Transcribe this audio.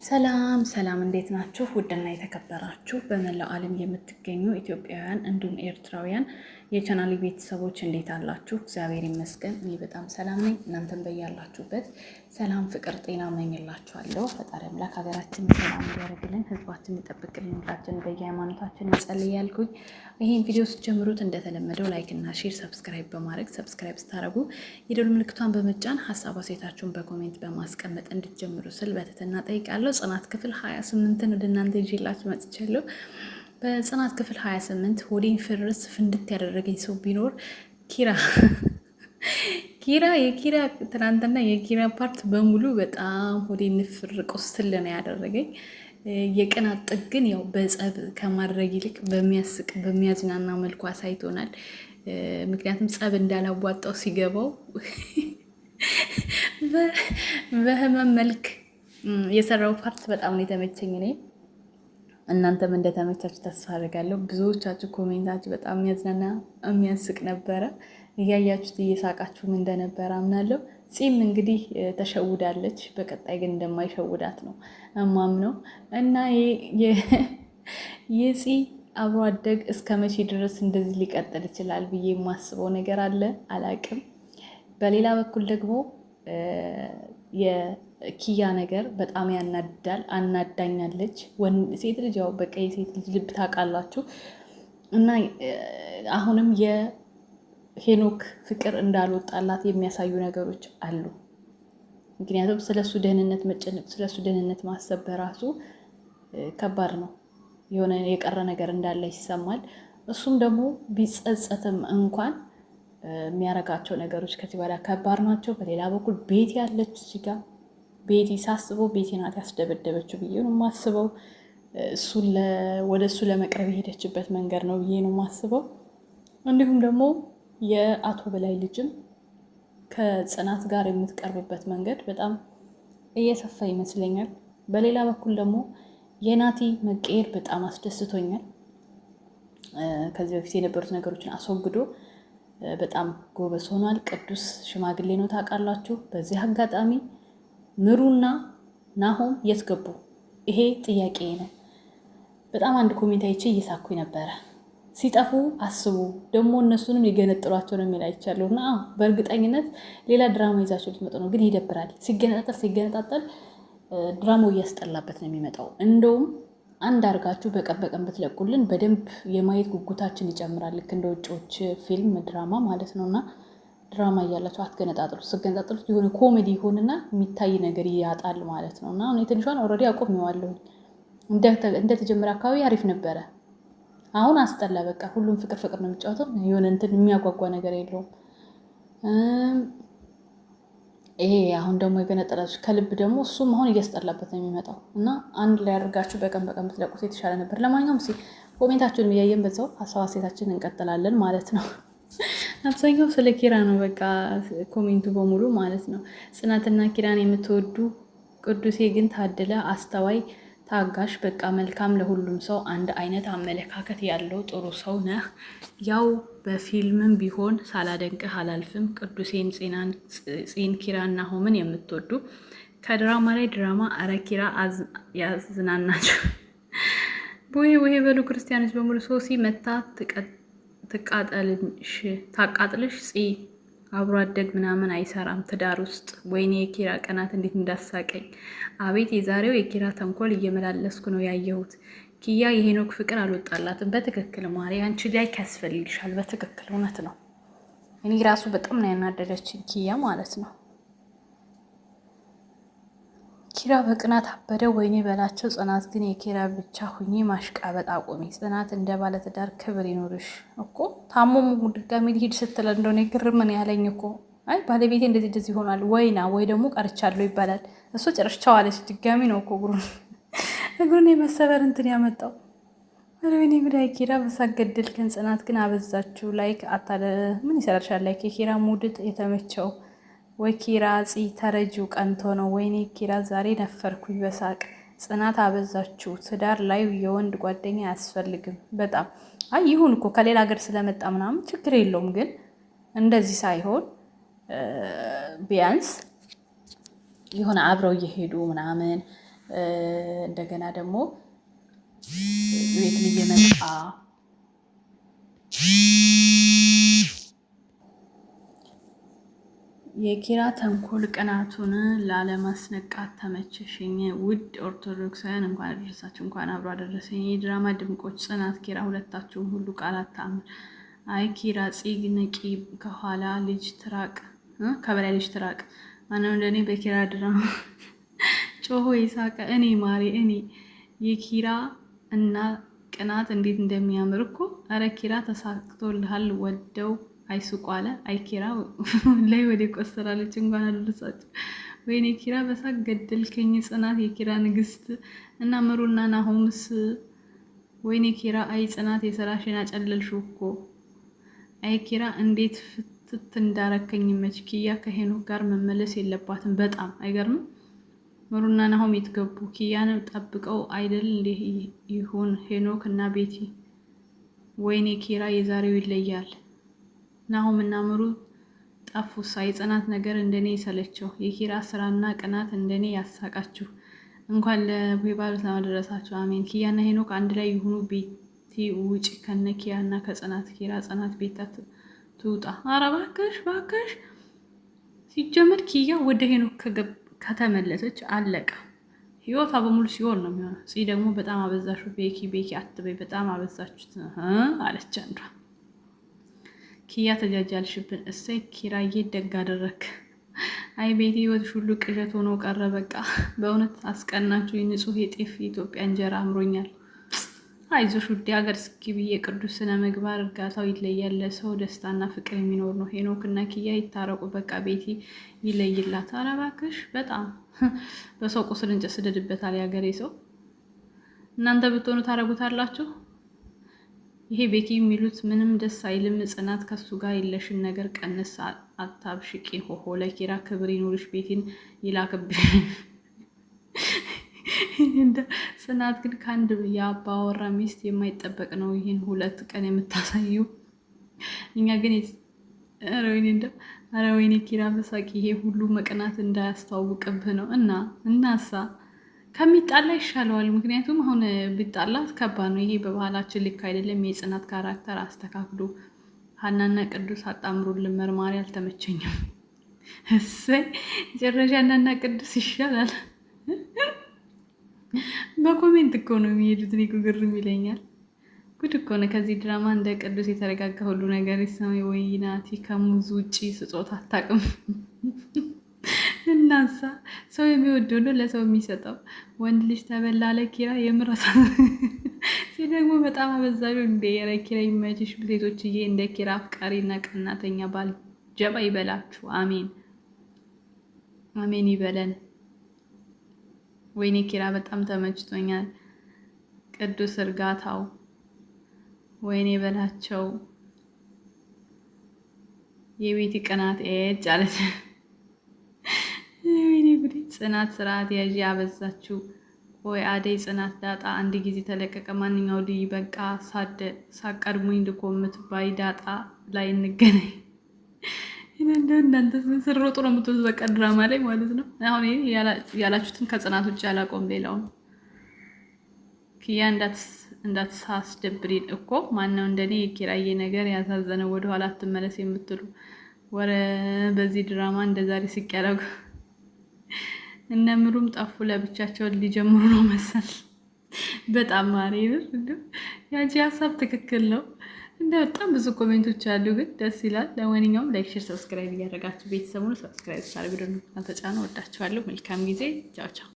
ሰላም ሰላም እንዴት ናችሁ? ውድና የተከበራችሁ በመላው ዓለም የምትገኙ ኢትዮጵያውያን እንዲሁም ኤርትራውያን የቻናሌ ቤተሰቦች እንዴት አላችሁ? እግዚአብሔር ይመስገን እኔ በጣም ሰላም ነኝ። እናንተም በያላችሁበት ሰላም፣ ፍቅር፣ ጤና እመኝላችኋለሁ። ፈጣሪ አምላክ ሀገራችንን ሰላም እንዲያደርግልን፣ ህዝባችንን ይጠብቅልን፣ ሁላችንን በየሃይማኖታችን እንጸልይ ያልኩኝ። ይሄን ቪዲዮ ስትጀምሩት እንደተለመደው ላይክ እና ሼር፣ ሰብስክራይብ በማድረግ ሰብስክራይብ ስታደርጉ የደወል ምልክቷን በመጫን ሀሳብ አስተያየታችሁን በኮሜንት በማስቀመጥ እንድትጀምሩ ስል በትህትና ጠይቃለሁ። ጽናት ክፍል 28 ወደ እናንተ ይዤላችሁ መጥቻለሁ። በጽናት ክፍል 28 ሆዴን ፍርስ ፍንድት ያደረገኝ ሰው ቢኖር የኪራ ትናንትና የኪራ ፓርት በሙሉ በጣም ሆዴን ንፍር ቁስል ነው ያደረገኝ። የቅናት ጥግን ያው በጸብ ከማድረግ ይልቅ በሚያስቅ በሚያዝናና መልኩ አሳይቶናል። ምክንያቱም ጸብ እንዳላዋጣው ሲገባው በህመም መልክ የሰራው ፓርት በጣም ነው የተመቸኝ። እኔ እናንተም እንደተመቻችሁ ተስፋ አደርጋለሁ። ብዙዎቻችሁ ኮሜንታችሁ በጣም የሚያዝናና የሚያስቅ ነበረ። እያያችሁት እየሳቃችሁም እንደነበረ አምናለሁ። ጺም እንግዲህ ተሸውዳለች። በቀጣይ ግን እንደማይሸውዳት ነው እማምነው እና የጺ አብሮ አደግ እስከ መቼ ድረስ እንደዚህ ሊቀጥል ይችላል ብዬ የማስበው ነገር አለ፣ አላቅም። በሌላ በኩል ደግሞ የኪያ ነገር በጣም ያናዳል። አናዳኛለች። ሴት ልጅ ያው በቃ የሴት ልጅ ልብ ታውቃላችሁ። እና አሁንም የሄኖክ ፍቅር እንዳልወጣላት የሚያሳዩ ነገሮች አሉ። ምክንያቱም ስለሱ ደህንነት መጨነቅ፣ ስለሱ ደህንነት ማሰብ በራሱ ከባድ ነው። የሆነ የቀረ ነገር እንዳለ ይሰማል። እሱም ደግሞ ቢጸጸትም እንኳን የሚያረጋቸው ነገሮች ከዚህ በኋላ ከባድ ናቸው። በሌላ በኩል ቤቲ ያለች እዚህ ጋር ቤቲ ሳስበው ቤቲ ናት ያስደበደበችው ብዬ ነው የማስበው። ወደ እሱ ለመቅረብ የሄደችበት መንገድ ነው ብዬ ነው የማስበው። እንዲሁም ደግሞ የአቶ በላይ ልጅም ከጽናት ጋር የምትቀርብበት መንገድ በጣም እየሰፋ ይመስለኛል። በሌላ በኩል ደግሞ የናቲ መቀየር በጣም አስደስቶኛል። ከዚህ በፊት የነበሩት ነገሮችን አስወግዶ በጣም ጎበዝ ሆኗል። ቅዱስ ሽማግሌ ነው ታውቃላችሁ። በዚህ አጋጣሚ ምሩና ናሆም የት ገቡ? ይሄ ጥያቄ ነው። በጣም አንድ ኮሜንት አይቼ እየሳኩኝ ነበረ። ሲጠፉ አስቡ ደግሞ እነሱንም ሊገነጥሏቸው ነው የሚል አይቻለሁ። እና በእርግጠኝነት ሌላ ድራማ ይዛቸው ልትመጡ ነው። ግን ይደብራል። ሲገነጣጠል ድራማው እያስጠላበት ነው የሚመጣው። እንደውም አንድ አድርጋችሁ በቀን በቀን ብትለቁልን በደንብ የማየት ጉጉታችን ይጨምራል። ልክ እንደ ውጭዎች ፊልም ድራማ ማለት ነው። እና ድራማ እያላችሁ አትገነጣጥሉት። ስገነጣጥሉት የሆነ ኮሜዲ ይሆንና የሚታይ ነገር ያጣል ማለት ነው። እና እኔ ትንሿን ኦልሬዲ አቆሜዋለሁ። እንደተጀመረ አካባቢ አሪፍ ነበረ። አሁን አስጠላ። በቃ ሁሉም ፍቅር ፍቅር ነው የሚጫወተው። የሆነ እንትን የሚያጓጓ ነገር የለውም። ይሄ አሁን ደግሞ የገነጠላችሁ ከልብ ደግሞ እሱም አሁን እያስጠላበት ነው የሚመጣው። እና አንድ ላይ አድርጋችሁ በቀን በቀን ብትለቁት የተሻለ ነበር። ለማንኛውም ኮሜንታችሁን እያየን በዛው ሀሳብ አስተያየታችንን እንቀጥላለን ማለት ነው። አብዛኛው ስለ ኪራ ነው በቃ ኮሜንቱ በሙሉ ማለት ነው። ጽናትና ኪራን የምትወዱ ቅዱሴ ግን ታድለ፣ አስተዋይ፣ ታጋሽ፣ በቃ መልካም፣ ለሁሉም ሰው አንድ አይነት አመለካከት ያለው ጥሩ ሰው ነህ። ያው በፊልምም ቢሆን ሳላደንቅህ አላልፍም። ቅዱሴን፣ ጺን፣ ኪራና ሆምን የምትወዱ ከድራማ ላይ ድራማ አረ ኪራ ያዝናናቸው ወይ በሉ ክርስቲያኖች በሙሉ። ሶሲ መታ ታቃጥልሽ ጺ አብሮ አደግ ምናምን አይሰራም ትዳር ውስጥ። ወይኔ የኪራ ቀናት እንዴት እንዳሳቀኝ! አቤት የዛሬው የኪራ ተንኮል እየመላለስኩ ነው ያየሁት። ኪያ የሄኖክ ፍቅር አልወጣላትም። በትክክል ማሪ አንቺ ላይ ያስፈልግሻል። በትክክል እውነት ነው። እኔ ራሱ በጣም ነው ያናደደችኝ ኪያ ማለት ነው። ኪራ በቅናት አበደ። ወይኔ በላቸው። ጽናት ግን የኪራ ብቻ ሁኚ ማሽቃበጥ አቁሚ። ጽናት እንደ ባለትዳር ክብር ይኖርሽ እኮ። ታሞም ድጋሚ ሊሄድ ስትለ እንደሆነ ግርምን ያለኝ እኮ። አይ ባለቤቴ እንደዚህ ሆኗል ወይና ወይ ደግሞ ቀርቻለሁ ይባላል። እሱ ጭራሽ ቻዋለች። ድጋሚ ነው እኮ እግሩን የመሰበር እንትን ያመጣው። ወይኔ ጉዳይ ኪራ በሳገድልክን። ጽናት ግን አበዛችሁ። ላይክ አታለ ምን ይሰራልሻል? ላይክ የኪራ ሙድት የተመቸው ወይ ኪራ ጺ ተረጂው ቀንቶ ነው። ወይኔ ኪራ ዛሬ ነፈርኩኝ በሳቅ። ጽናት አበዛችሁ። ትዳር ላይ የወንድ ጓደኛ አያስፈልግም። በጣም አይ ይሁን እኮ ከሌላ ሀገር ስለመጣ ምናምን ችግር የለውም። ግን እንደዚህ ሳይሆን ቢያንስ የሆነ አብረው እየሄዱ ምናምን እንደገና ደግሞ ቤት እየመጣ የኪራ ተንኮል ቅናቱን ላለማስነቃት ተመቸሽኝ። ውድ ኦርቶዶክሳውያን እንኳን አደረሳችሁ፣ እንኳን አብሮ አደረሰኝ። የድራማ ድምቆች ጽናት፣ ኪራ ሁለታችሁም ሁሉ ቃላት ተአምር። አይ ኪራ ፂግ ንቂ፣ ከኋላ ልጅ ትራቅ፣ ከበላይ ልጅ ትራቅ። ማነው እንደኔ በኪራ ድራማ ጮሆ የሳቀ? እኔ ማሬ፣ እኔ የኪራ እና ቅናት እንዴት እንደሚያምር እኮ። አረ ኪራ ተሳክቶልሃል፣ ወደው አይሱቁ አለ። አይ ኪራ ላይ ወደ ቆሰራለች። እንኳን አደረሳችሁ። ወይኔ ኪራ በሳቅ ገደልከኝ። ጽናት የኪራ ንግስት እና ምሩና ናሆምስ ወይኔ ኪራ፣ አይ ጽናት የሰራሽን አጨለልሽው እኮ። አይ ኪራ እንዴት ፍትት እንዳረከኝ መች። ኪያ ከሄኖክ ጋር መመለስ የለባትም። በጣም አይገርምም? ምሩና ናሆም የትገቡ? ኪያን ጠብቀው አይደል እንዴ? ይሁን ሄኖክ እና ቤቲ። ወይኔ ኪራ የዛሬው ይለያል። ናሆም እና ምሩ ጠፉሳ። የጽናት ነገር እንደኔ ይሰለቸው። የኪራ ስራና ቅናት እንደኔ ያሳቃችሁ። እንኳን ለቤባል ተመደረሳችሁ። አሜን። ኪያና ሄኖክ አንድ ላይ ይሁኑ። ቤቲ ውጪ ከነ ኪያና ከጽናት። ኪራ ጽናት ቤታ ትውጣ። ኧረ እባክሽ እባክሽ። ሲጀመር ኪያ ወደ ሄኖክ ከተመለሰች አለቀ። ህይወቷ በሙሉ ሲሆን ነው የሚሆነው። ጽ ደግሞ በጣም አበዛሹ። ቤኪ ቤኪ አትበይ፣ በጣም አበዛችሁት አለች አንዷ። ኪያ ተጃጃልሽብን። እሰይ ኪራዬ ደግ አደረክ። አይ ቤቴ ህይወትሽ ሁሉ ቅዠት ሆኖ ቀረ። በቃ በእውነት አስቀናችሁ። የንጹህ የጤፍ የኢትዮጵያ እንጀራ አምሮኛል። አይዞሽ ውዴ፣ ሀገር እስኪ ብዬ ቅዱስ ስነ ምግባር እርጋታው ይለያል። ለሰው ደስታና ፍቅር የሚኖር ነው። ሄኖክ እና ኪያ ይታረቁ። በቃ ቤቲ ይለይላት። ኧረ እባክሽ በጣም በሰው ቁስል እንጨት ስደድበታል ያገሬ ሰው። እናንተ ብትሆኑ ታረጉታላችሁ? ይሄ ቤኪ የሚሉት ምንም ደስ አይልም። ጽናት ከሱ ጋር የለሽን ነገር ቀንስ፣ አታብሽቂ። ሆሆ ለኪራ ክብር ይኑርሽ። ቤቲን ይላክብሽ። ጽናት ግን ከአንድ የአባወራ ሚስት የማይጠበቅ ነው ይህን 2 ቀን የምታሳዩ። እኛ ግን ኧረ ወይኔ ኪራ በሳቂ። ይሄ ሁሉ መቅናት እንዳያስተዋውቅብህ ነው። እናሳ ከሚጣላ ይሻለዋል። ምክንያቱም አሁን ቢጣላ ከባድ ነው። ይሄ በባህላችን ልክ አይደለም። የጽናት ካራክተር አስተካክሎ ሀናና ቅዱስ አጣምሩልን። መርማሪ አልተመቸኝም። እሰይ ጭራሽ ሀናና ቅዱስ ይሻላል። በኮሜንት እኮ ነው የሚሄዱት። እኔ ግርም ይለኛል። ጉድ እኮ ነው። ከዚህ ድራማ እንደ ቅዱስ የተረጋጋ ሁሉ ነገር ይሰማ። ወይ ናቲ ከሙዝ ውጪ ስጦታ አታውቅም። እናሳ ሰው የሚወደው ነው ለሰው የሚሰጠው። ወንድ ልጅ ተበላለ ኪራ የምረሳ ደግሞ በጣም አበዛሉ። እንደ የረ ኪራ ይመችሽ። ሴቶችዬ እንደ ኪራ አፍቃሪና ቀናተኛ ባል ጀባ ይበላችሁ። አሜን አሜን ይበለን። ወይኔ ኪራ በጣም ተመችቶኛል። ቅዱስ እርጋታው ወይኔ በላቸው። የቤቲ ቅናት ኤጭ አለች። ወይኔ ጉዴ። ጽናት ስርዓት ያዢ አበዛችሁ። ቆይ አደይ ጽናት ዳጣ አንድ ጊዜ ተለቀቀ። ማንኛው ልይ በቃ ሳቀድሙኝ ልኮምት ባይ ዳጣ ላይ እንገናኝ። እናንተ ስሮጡ ነው የምትወዙ በቃ ድራማ ላይ ማለት ነው። አሁን ያላችሁትን ከጽናት ውጭ ያላቆም ሌላውን ኪያ እንዳትሳስደብሪን እኮ። ማነው እንደኔ የኪራዬ ነገር ያሳዘነ ወደኋላ አትመለስ የምትሉ ወረ በዚህ ድራማ እንደዛሬ ስቅ ያደረጉ እነ ምሩም ጠፉ። ለብቻቸውን ሊጀምሩ ነው መሰል። በጣም ማሪ ያንቺ ሀሳብ ትክክል ነው። እንደ በጣም ብዙ ኮሜንቶች አሉ፣ ግን ደስ ይላል። ለማንኛውም ላይክ፣ ሼር፣ ሰብስክራይብ እያደረጋችሁ ቤተሰቡን ሰብስክራይብ ታደርጉ ደግሞ ተጫኑ። ወዳችኋለሁ። መልካም ጊዜ። ቻው ቻው።